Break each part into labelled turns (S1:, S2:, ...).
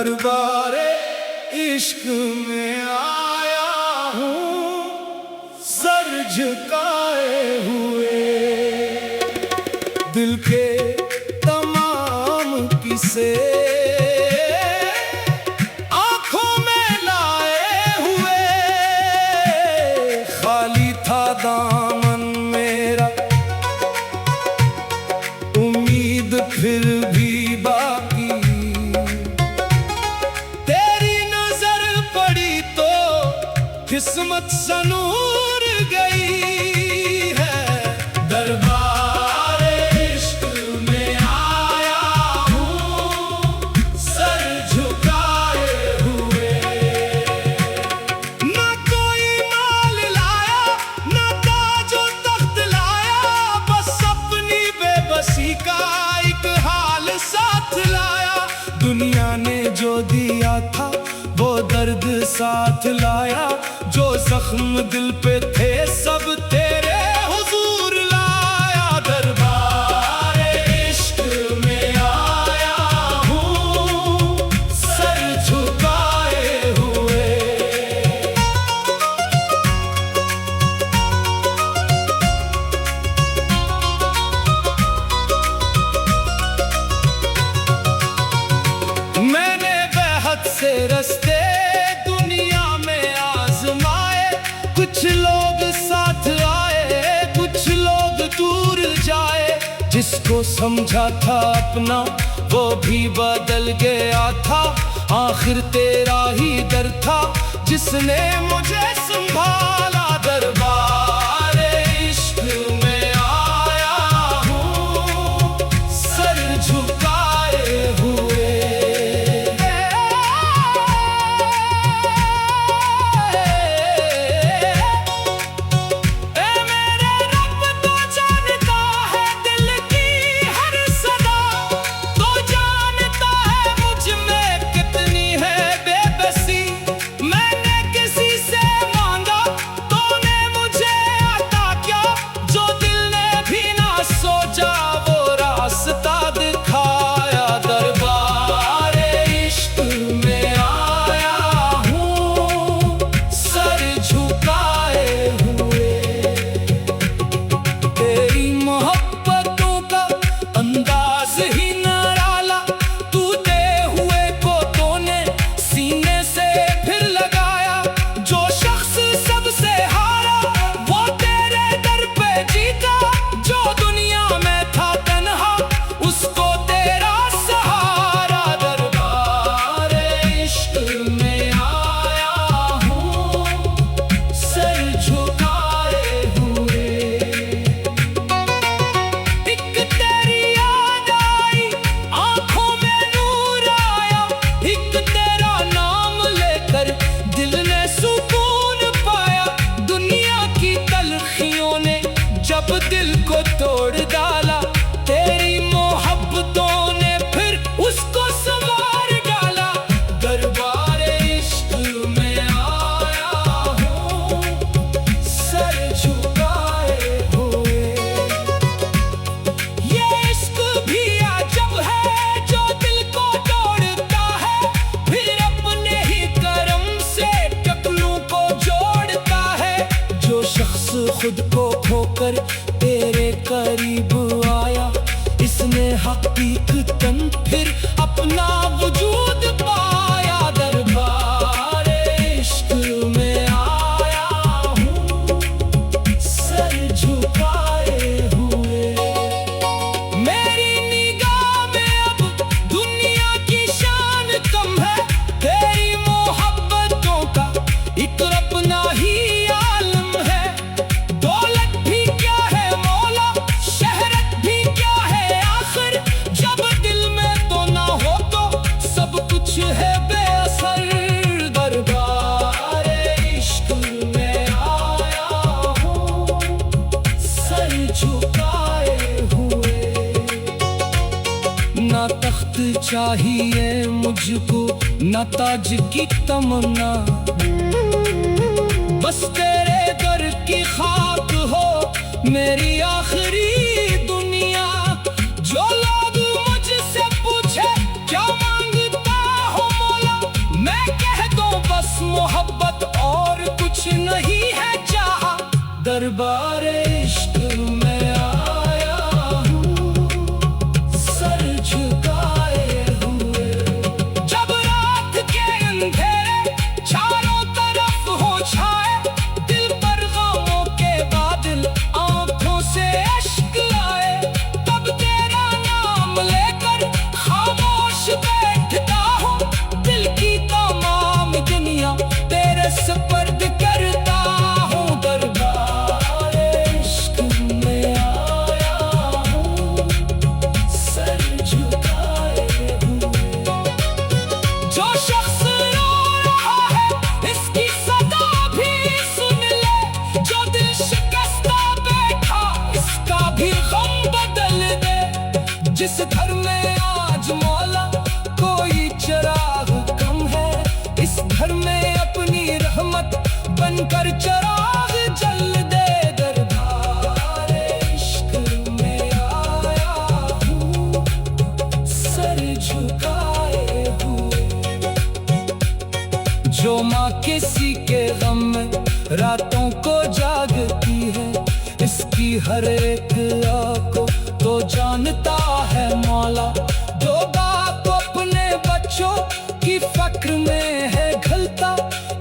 S1: दरबारे इश्क में आया हूँ सर झुकाए हुए, दिल के तमाम किस्से आंखों में लाए हुए। खाली था दामन मेरा, उम्मीद फिर भी बाकी, तेरी नजर पड़ी तो किस्मत संूर गई है। दरबारे इश्क में आया हूँ सर झुकाए हुए। ना कोई माल लाया, ना ताजो तख्त लाया, बस अपनी बेबसी का एक हाल साथ लाया। दुनिया ने जो दिया था वो दर्द साथ लाया, जो जख्म दिल पे थे सब तेरे हुजूर लाया। दरबारे इश्क में आया हूँ सर झुकाए हुए। मैंने बेहद से रस्ते दुनिया में आजमाए, कुछ लोग साथ आए, कुछ लोग दूर जाए। जिसको समझा था अपना वो भी बदल गया था, आखिर तेरा ही दर था जिसने मुझे संभाला। दरबारे इश्क में आया हूँ सर झुकाए हुए। जब दिल को तोड़ डाला तेरी मोहब्बतों ने फिर उसको संवार डाला। दरबारे इश्क में आया हूँ सर झुकाए हुए। ये इश्क भी अजब है जो दिल को तोड़ता है, फिर अपने ही करम से टकलू को जोड़ता है। जो शख्स खुद को खोकर तेरे करीब आया, इसने हकीकतन फिर अपना वजूद पाया। दरबारे इश्क में आया हूँ सर झुकाए हुए। मेरी निगाह में अब दुनिया की शान कम है, तेरी मोहब्बतों का एक अपना ही आलम है। है बेअसर दरबारे इश्क में आया हूँ सर झुकाए हुए। ना तख्त चाहिए मुझको ना ताज की तमन्ना, बस तेरे दर की खाक हो मेरी आखिरी दुनिया। जो लोग मुझसे पूछे क्या मांगता हो मैं कह दूं बस मोहब्बत और कुछ नहीं है चाहा। दरबार इश्क में आया हूँ सर झुकाए हुए। जब रात के अंधेरे चारों तरफ हो छाए, दिल पर गमों के बादल आंखों से अश्क आए, तब तेरा नाम लेकर खामोश बैठता हूँ। दिल की तमाम दुनिया तेरे सुपर्द करता हूँ। दरबार इश्क में आया हूँ सर झुकाए हुए। जो शख्स रो रहा है इसकी सदा भी सुन ले, जो दिल शिकस्ता बैठा इसका भी गम बदल दे। जिस घर में आज मौला कोई चिराग कम है, इस घर में अपनी रहमत बनकर चिराग जल दे। दरबार इश्क में आया हूँ सर झुकाए हुए। जो माँ किसी के गम में रातों को जागती है, इसकी हर एक आंखों तो जानता है मौला। जो बाप अपने बच्चों की फक्र में है घलता,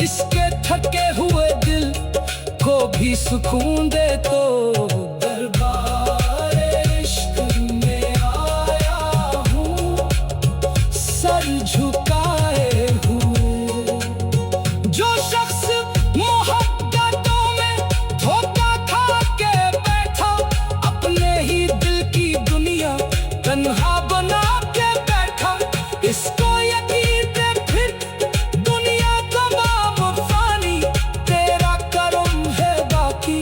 S1: इसके थके हुए दिल को भी सुकून दे। तो दरबार इश्क में आया हूँ सर झुकाए हुए। जो शख्स मोहब्बतों में धोखा खा के बैठा, अपने ही दिल की दुनिया तन्हा बना के बैठा, इसको यकीन है फिर दुनिया तमाम फानी। तेरा करम है बाकी,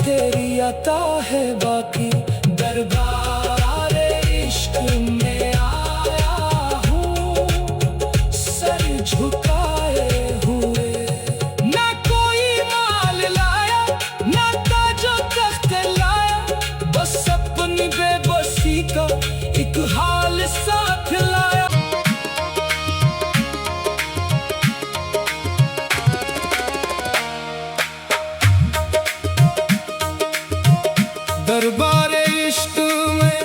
S1: तेरी अता है बाकी। दरबार इश्क में आया हूँ सर झुकाए हुए। ना कोई माल लाया ना ताजो तख्त लाया, बस अपनी बेबसी का एक हाल साथ लाया। दरबार इश्क में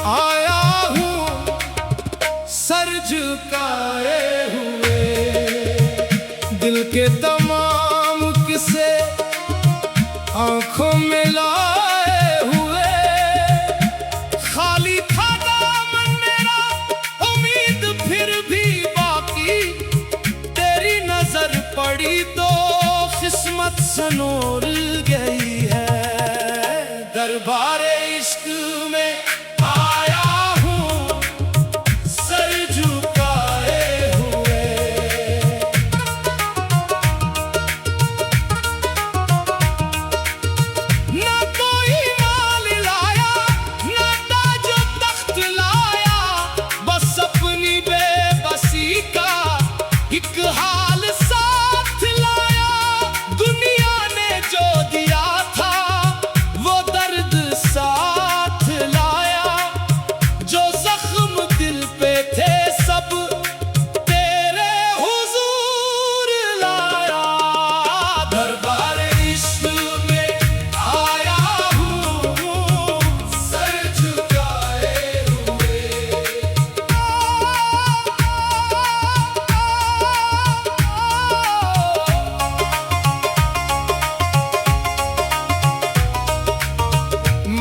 S1: आया हूँ सर झुकाए हुए। दिल के तमाम किस्से आंखों में लाए हुए। खाली था दामन मेरा उम्मीद फिर भी बाकी, तेरी नजर पड़ी तो किस्मत सनोर गई है। दरबार इश्क में आया हूँ सर झुकाए हुए। ना कोई माल लाया ना ताजो तख्त लाया, बस अपनी बेबसी का एक हाल साथ लाया। दुनिया ने जो दिया था वो दर्द साथ लाया, जो जख्म दिल पे थे सब तेरे हुजूर लाया। दरबार इश्क में आया हूँ सर झुकाए हुए।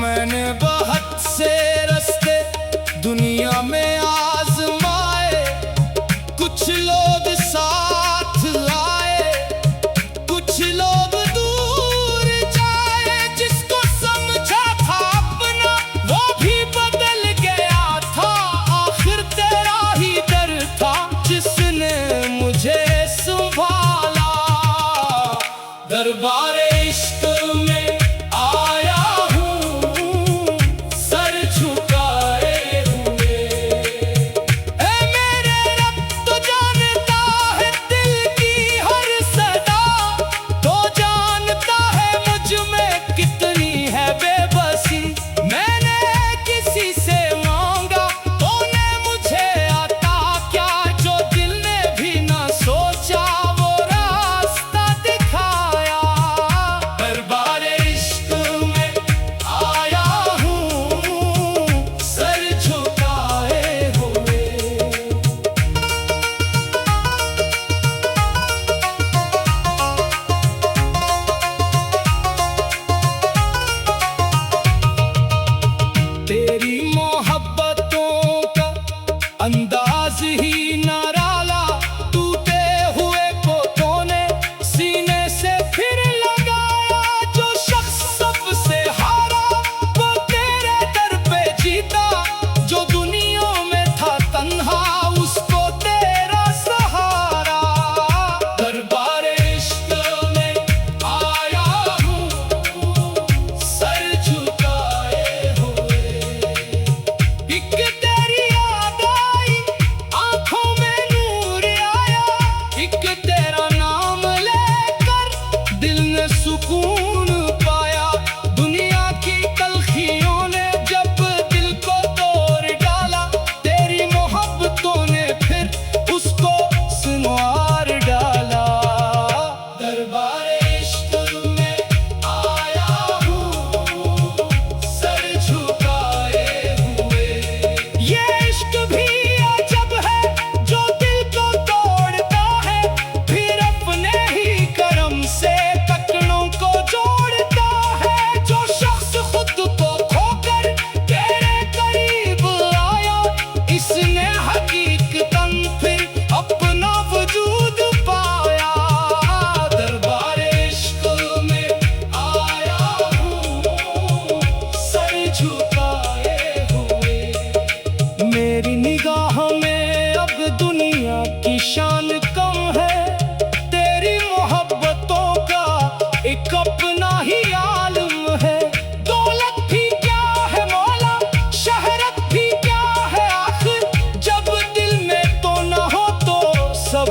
S1: मैंने बहुत से रास्ते दुनिया में आजमाए, कुछ लोग साथ लाए कुछ लोग दूर जाए। जिसको समझा था अपना वो भी बदल गया था, आखिर तेरा ही डर था जिसने मुझे संभाला। दरबार इश्क में आया हूँ सर झुकाए हुए। ऐ मेरे रब तो जानता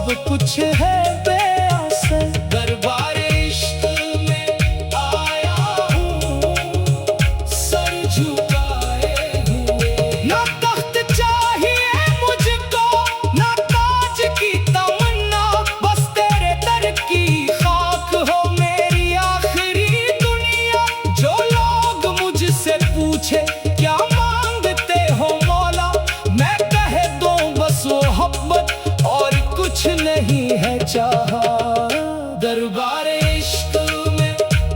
S1: सब कुछ है बेअसर। दरबारे इश्क में आया हूँ सर झुकाए हुए। ना तख्त चाहिए मुझको ना ताज की तमन्ना, बस तेरे दर की खाक हो मेरी आखिरी दुनिया। जो लोग मुझसे पूछे क्या मांगते हो मौला, मैं कह दूं बस मोहब्बत और कुछ नहीं है चाहा। दरबारे इश्क में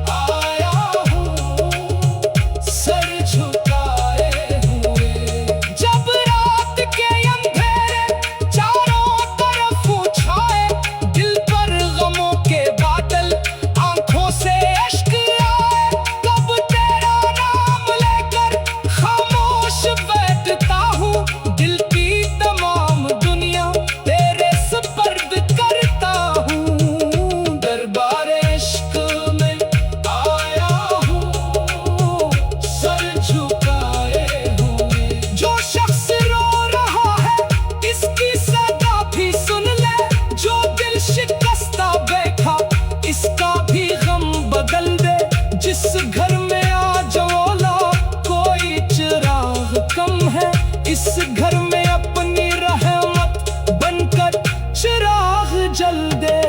S1: आया हूँ सर झुकाए हुए। जब रात के अंधेरे चारों तरफ छाए, दिल पर गमों के बादल आंखों से अश्क आए, तब तेरा नाम लेकर खामोश बैठता हूँ। दिल की तमाम दुनिया तेरे सुपर्द करता हूँ। दरबारे इश्क में आया हूँ सर झुकाए हुए। जो शख्स रो रहा है इसकी सदा भी सुन ले, जो दिल शिकस्ता बैठा इसका भी गम बदल दे। जिस घर में आज मौला कोई चिराग कम है, इस घर में अपनी रहमत बनकर चिराग जल दे।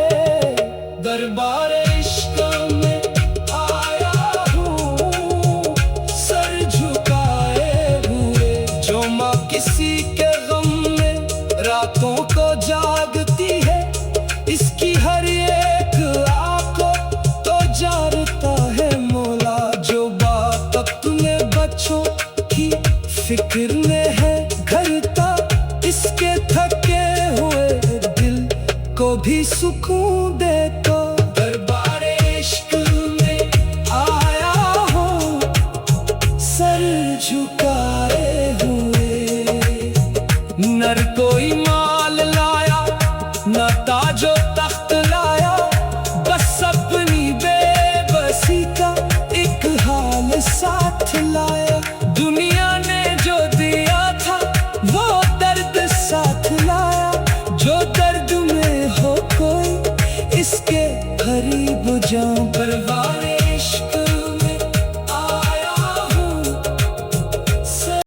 S1: दरबारे इश्क में आया हूँ सर झुकाए हुए। जो माँ किसी के गम में रातों को जागती है, इसकी हर एक आंखों तो जारता है मौला। जो बात अपने बच्चों की फिक्र में है घरता, इसके थके हुए दिल को भी सुकून दे तो। दरबारे इश्क में आया हूँ सर झुकाए हुए। नर कोई